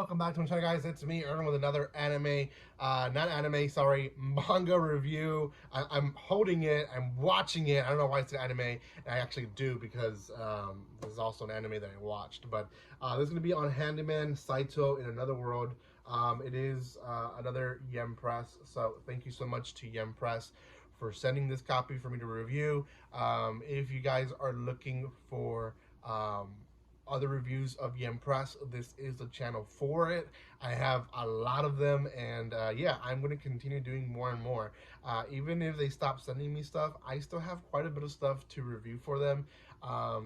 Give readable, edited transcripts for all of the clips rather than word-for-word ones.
welcome back to my channel, guys. It's me, Erwin, with another manga review. I'm holding it, I'm watching it. I don't know why it's an anime, and I actually do because this is also an anime that I watched. But this is going to be on Handyman Saitou in Another World. It is another Yem Press, so thank you so much to Yem Press for sending this copy for me to review. If you guys are looking for other reviews of Yem Press, this is the channel for it. I have a lot of them, and yeah, I'm going to continue doing more and more. Even if they stop sending me stuff, I still have quite a bit of stuff to review for them.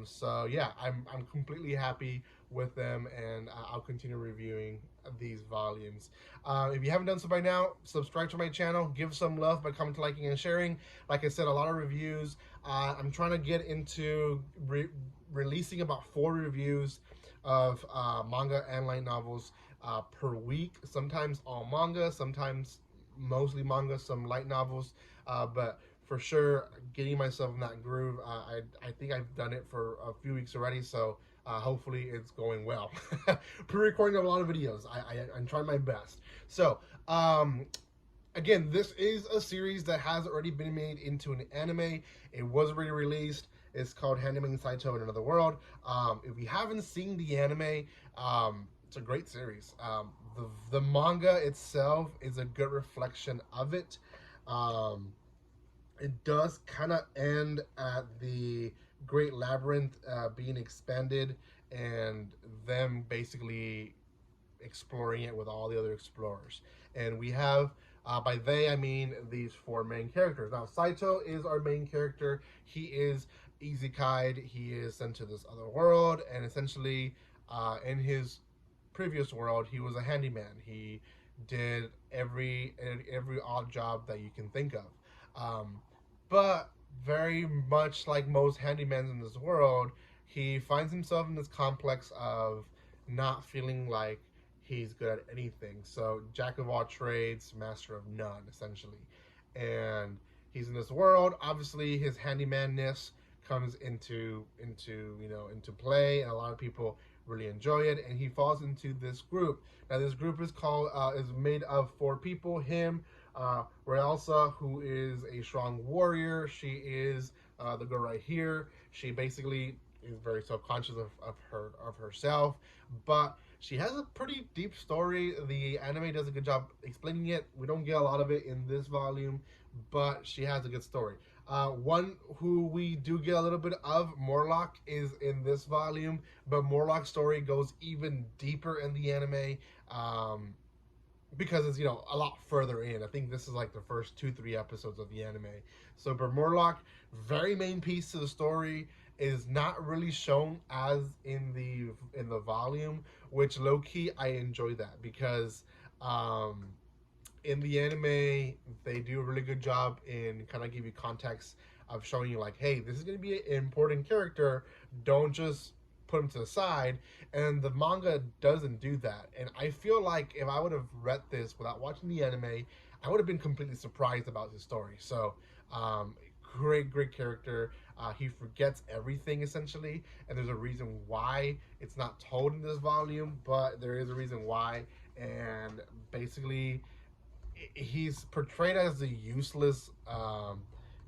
So yeah, I'm completely happy with them, and I'll continue reviewing these volumes. If you haven't done so by now, subscribe to my channel, give some love by commenting, liking, and sharing. Like I said, a lot of reviews. I'm trying to get into releasing about 4 reviews of manga and light novels per week. Sometimes all manga, sometimes mostly manga, some light novels, but for sure getting myself in that groove. I think I've done it for a few weeks already, so hopefully it's going well. Pre-recording a lot of videos. I'm trying my best. So again, this is a series that has already been made into an anime. It was already released. It's called Handyman Saitou in Another World. If you haven't seen the anime, it's a great series. The manga itself is a good reflection of it. It does kind of end at the Great Labyrinth being expanded, and them basically exploring it with all the other explorers. And we have, by they I mean these 4 main characters. Now, Saitou is our main character. He is isekai. He is sent to this other world, and essentially in his previous world he was a handyman. He did every odd job that you can think of, but very much like most handymans in this world, he finds himself in this complex of not feeling like he's good at anything. So jack of all trades, master of none, essentially. And he's in this world. Obviously his handymanness comes into play, and a lot of people really enjoy it, and he falls into this group. Now this group is called is made of 4 people. Him, Realsa, who is a strong warrior. She is the girl right here. She basically is very self-conscious of herself, but she has a pretty deep story. The anime does a good job explaining it. We don't get a lot of it in this volume, but she has a good story. One who we do get a little bit of, Morlock, is in this volume, but Morlock's story goes even deeper in the anime, because it's, a lot further in. I think this is like the first 2-3 episodes of the anime. So, but Morlock, very main piece to the story, is not really shown as in the volume, which low-key I enjoy that, because in the anime they do a really good job in kind of give you context of showing you like, hey, this is going to be an important character, don't just put him to the side. And the manga doesn't do that, and I feel like if I would have read this without watching the anime, I would have been completely surprised about his story. So great character. He forgets everything essentially, and there's a reason why it's not told in this volume, but there is a reason why. And basically he's portrayed as a useless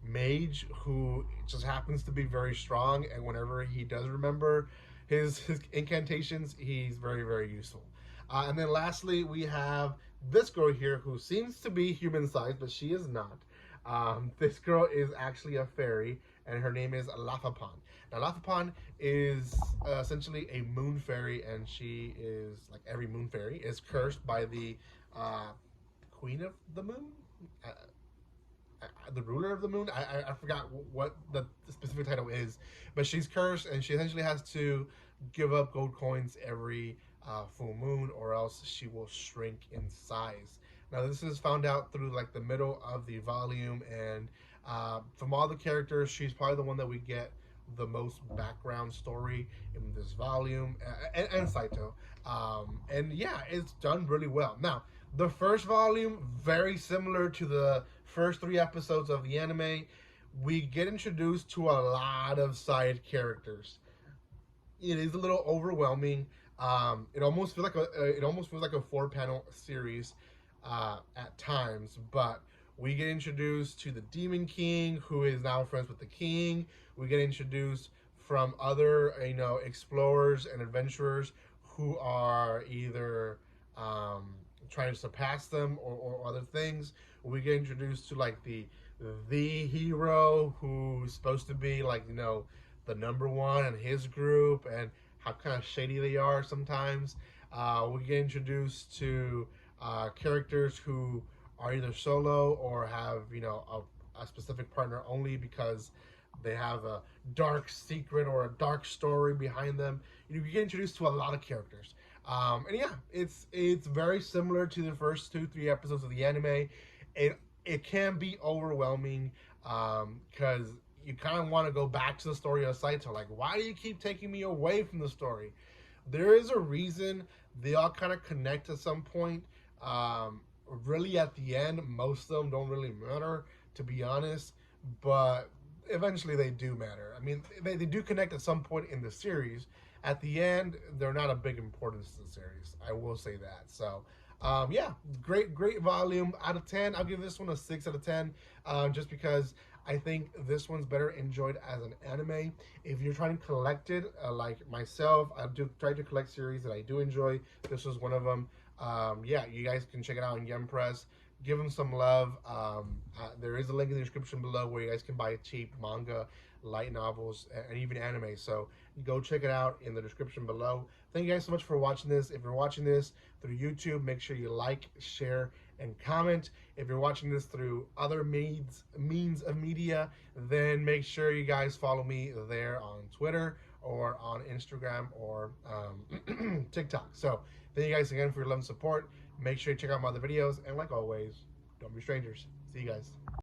mage who just happens to be very strong, and whenever he does remember his incantations, he's very useful. And then lastly, we have this girl here who seems to be human sized, but she is not. This girl is actually a fairy, and her name is Lafapan. Now, Lafapan is essentially a moon fairy, and she is, like every moon fairy, is cursed by the Queen of the Moon? The ruler of the moon? I forgot what the specific title is, but she's cursed, and she essentially has to give up gold coins every full moon, or else she will shrink in size. Now this is found out through like the middle of the volume, and from all the characters, she's probably the one that we get the most background story in this volume, and Saitou. And yeah, it's done really well. Now, the first volume, very similar to the first 3 episodes of the anime. We get introduced to a lot of side characters. It is a little overwhelming. It almost feels like a 4-panel series at times, but we get introduced to the Demon King, who is now friends with the King. We get introduced from other, explorers and adventurers who are either trying to surpass them or other things. We get introduced to like the hero who's supposed to be like the number one in his group, and how kind of shady they are sometimes. We get introduced to characters who are either solo or have a specific partner only because they have a dark secret or a dark story behind them. You get introduced to a lot of characters, and yeah, it's very similar to the first 2-3 episodes of the anime. It can be overwhelming because you kind of want to go back to the story of Saito. Like, why do you keep taking me away from the story? There is a reason. They all kind of connect at some point. Really, at the end, most of them don't really matter, to be honest. But eventually, they do matter. I mean, they do connect at some point in the series. At the end, they're not a big importance to the series. I will say that. So, yeah, great volume. Out of 10, I'll give this one a 6 out of 10, just because I think this one's better enjoyed as an anime. If you're trying to collect it, like myself, I do try to collect series that I do enjoy. This was one of them. Yeah, you guys can check it out on Yum Press. Give them some love. There is a link in the description below where you guys can buy cheap manga, light novels, and even anime. So go check it out in the description below. Thank you guys so much for watching this. If you're watching this through YouTube, make sure you like, share, and comment. If you're watching this through other means of media, then make sure you guys follow me there on Twitter or on Instagram or TikTok. So thank you guys again for your love and support. Make sure you check out my other videos, and like always, don't be strangers. See you guys.